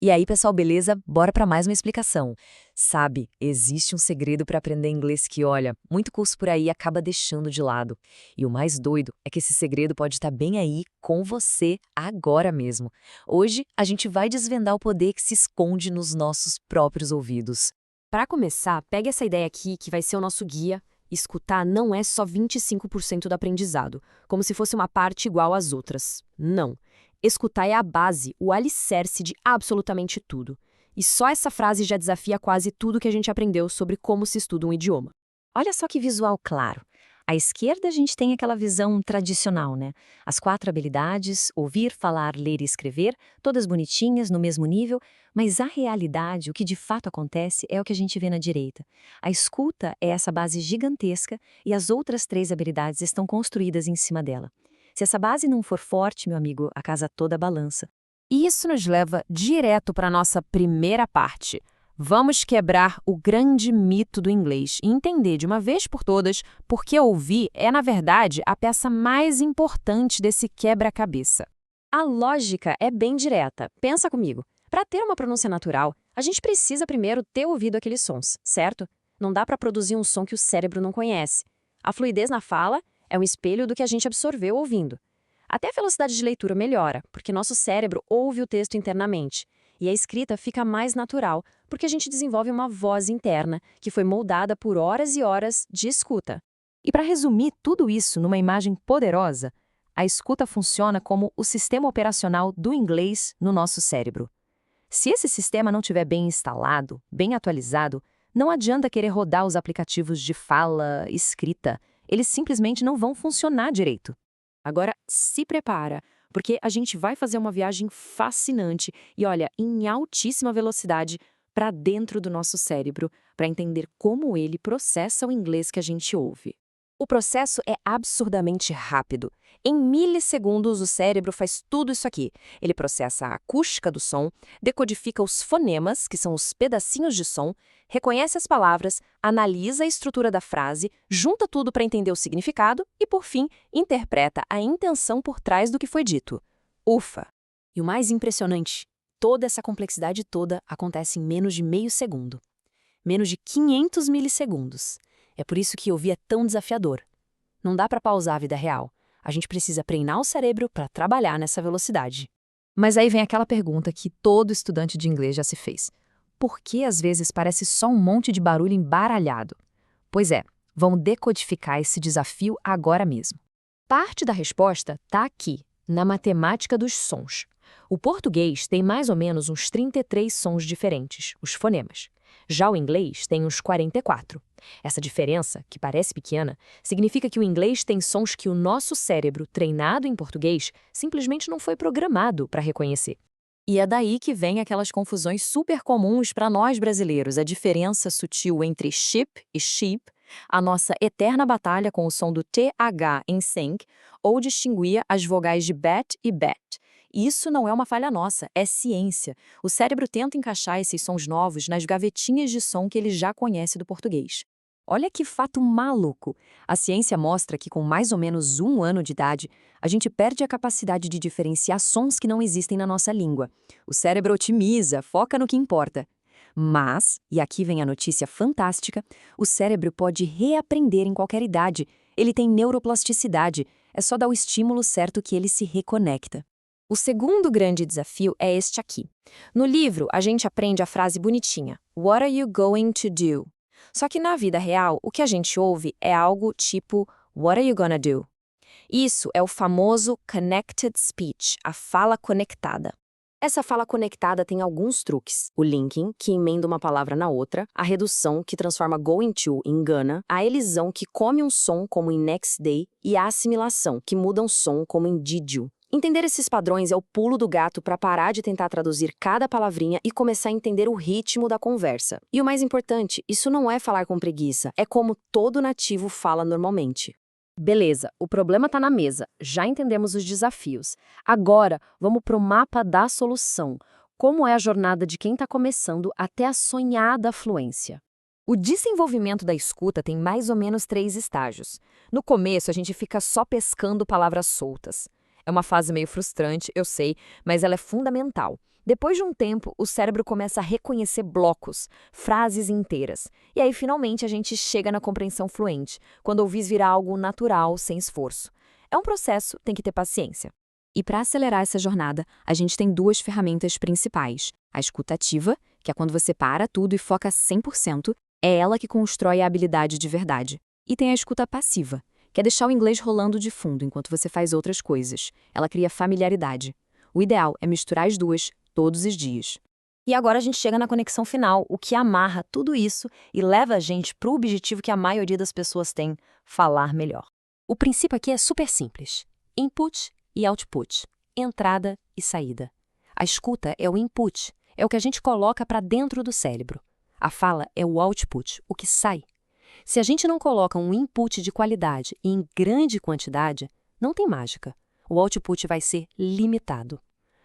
E aí, pessoal, beleza? Bora para mais uma explicação. Sabe, existe um segredo para aprender inglês que, olha, muito curso por aí acaba deixando de lado. E o mais doido é que esse segredo pode estar bem aí com você agora mesmo. Hoje, a gente vai desvendar o poder que se esconde nos nossos próprios ouvidos. Para começar, pegue essa ideia aqui que vai ser o nosso guia. Escutar não é só 25% do aprendizado, como se fosse uma parte igual às outras. Não. Escutar é a base, o alicerce de absolutamente tudo. E só essa frase já desafia quase tudo que a gente aprendeu sobre como se estuda um idioma. Olha só que visual claro. À esquerda, a gente tem aquela visão tradicional, né? As 4 habilidades, ouvir, falar, ler e escrever, todas bonitinhas, no mesmo nível, mas a realidade, o que de fato acontece, é o que a gente vê na direita. A escuta é essa base gigantesca e as outras 3 habilidades estão construídas em cima dela. Se essa base não for forte, meu amigo, a casa toda balança. E isso nos leva direto para a nossa primeira parte. Vamos quebrar o grande mito do inglês e entender de uma vez por todas por que ouvir é, na verdade, a peça mais importante desse quebra-cabeça. A lógica é bem direta. Pensa comigo. Para ter uma pronúncia natural, a gente precisa primeiro ter ouvido aqueles sons, certo? Não dá para produzir um som que o cérebro não conhece. A fluidez na fala é um espelho do que a gente absorveu ouvindo. Até a velocidade de leitura melhora, porque nosso cérebro ouve o texto internamente. E a escrita fica mais natural, porque a gente desenvolve uma voz interna que foi moldada por horas e horas de escuta. E para resumir tudo isso numa imagem poderosa, a escuta funciona como o sistema operacional do inglês no nosso cérebro. Se esse sistema não estiver bem instalado, bem atualizado, não adianta querer rodar os aplicativos de fala, escrita. Eles simplesmente não vão funcionar direito. Agora, se prepara, porque a gente vai fazer uma viagem fascinante e, olha, em altíssima velocidade para dentro do nosso cérebro, para entender como ele processa o inglês que a gente ouve. O processo é absurdamente rápido. Em milissegundos, o cérebro faz tudo isso aqui. Ele processa a acústica do som, decodifica os fonemas, que são os pedacinhos de som, reconhece as palavras, analisa a estrutura da frase, junta tudo para entender o significado e, por fim, interpreta a intenção por trás do que foi dito. Ufa! E o mais impressionante, toda essa complexidade toda acontece em menos de meio segundo. Menos de 500 milissegundos. É por isso que ouvir é tão desafiador. Não dá para pausar a vida real. A gente precisa treinar o cérebro para trabalhar nessa velocidade. Mas aí vem aquela pergunta que todo estudante de inglês já se fez. Por que às vezes parece só um monte de barulho embaralhado? Pois é, vamos decodificar esse desafio agora mesmo. Parte da resposta está aqui, na matemática dos sons. O português tem mais ou menos uns 33 sons diferentes, os fonemas. Já o inglês tem uns 44. Essa diferença, que parece pequena, significa que o inglês tem sons que o nosso cérebro, treinado em português, simplesmente não foi programado para reconhecer. E é daí que vem aquelas confusões super comuns para nós brasileiros, a diferença sutil entre ship e sheep, a nossa eterna batalha com o som do TH em sync, ou distinguir as vogais de bat e bet. Isso não é uma falha nossa, é ciência. O cérebro tenta encaixar esses sons novos nas gavetinhas de som que ele já conhece do português. Olha que fato maluco! A ciência mostra que com mais ou menos 1 ano de idade, a gente perde a capacidade de diferenciar sons que não existem na nossa língua. O cérebro otimiza, foca no que importa. Mas, e aqui vem a notícia fantástica, o cérebro pode reaprender em qualquer idade. Ele tem neuroplasticidade, é só dar o estímulo certo que ele se reconecta. O segundo grande desafio é este aqui. No livro, a gente aprende a frase bonitinha, What are you going to do? Só que na vida real, o que a gente ouve é algo tipo What are you gonna do? Isso é o famoso connected speech, a fala conectada. Essa fala conectada tem alguns truques. O linking, que emenda uma palavra na outra, a redução, que transforma going to em gonna, a elisão, que come um som como em next day, e a assimilação, que muda um som como em did you. Entender esses padrões é o pulo do gato para parar de tentar traduzir cada palavrinha e começar a entender o ritmo da conversa. E o mais importante, isso não é falar com preguiça, é como todo nativo fala normalmente. Beleza, o problema está na mesa, já entendemos os desafios. Agora, vamos para o mapa da solução. Como é a jornada de quem está começando até a sonhada fluência? O desenvolvimento da escuta tem mais ou menos 3 estágios. No começo, a gente fica só pescando palavras soltas. É uma fase meio frustrante, eu sei, mas ela é fundamental. Depois de um tempo, o cérebro começa a reconhecer blocos, frases inteiras. E aí, finalmente, a gente chega na compreensão fluente, quando ouvir virar algo natural, sem esforço. É um processo, tem que ter paciência. E para acelerar essa jornada, a gente tem duas ferramentas principais. A escuta ativa, que é quando você para tudo e foca 100%, é ela que constrói a habilidade de verdade. E tem a escuta passiva, que é deixar o inglês rolando de fundo enquanto você faz outras coisas. Ela cria familiaridade. O ideal é misturar as duas todos os dias. E agora a gente chega na conexão final, o que amarra tudo isso e leva a gente para o objetivo que a maioria das pessoas tem, falar melhor. O princípio aqui é super simples. Input e output. Entrada e saída. A escuta é o input, é o que a gente coloca para dentro do cérebro. A fala é o output, o que sai. Se a gente não coloca um input de qualidade e em grande quantidade, não tem mágica. O output vai ser limitado.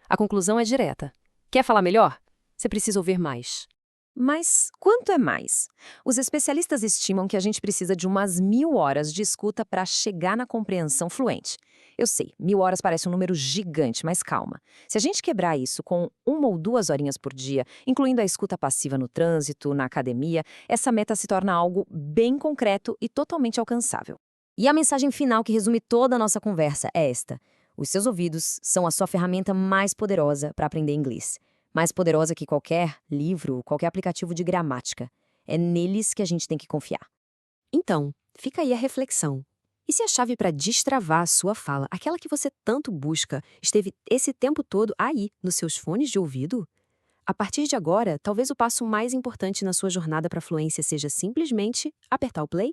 A conclusão é direta. Quer falar melhor? Você precisa ouvir mais. Mas quanto é mais? Os especialistas estimam que a gente precisa de umas 1000 horas de escuta para chegar na compreensão fluente. Eu sei, 1000 horas parece um número gigante, mas calma. Se a gente quebrar isso com 1 ou 2 horinhas por dia, incluindo a escuta passiva no trânsito, na academia, essa meta se torna algo bem concreto e totalmente alcançável. E a mensagem final que resume toda a nossa conversa é esta: os seus ouvidos são a sua ferramenta mais poderosa para aprender inglês. Mais poderosa que qualquer livro, qualquer aplicativo de gramática. É neles que a gente tem que confiar. Então, fica aí a reflexão. E se a chave para destravar a sua fala, aquela que você tanto busca, esteve esse tempo todo aí, nos seus fones de ouvido? A partir de agora, talvez o passo mais importante na sua jornada para a fluência seja simplesmente apertar o play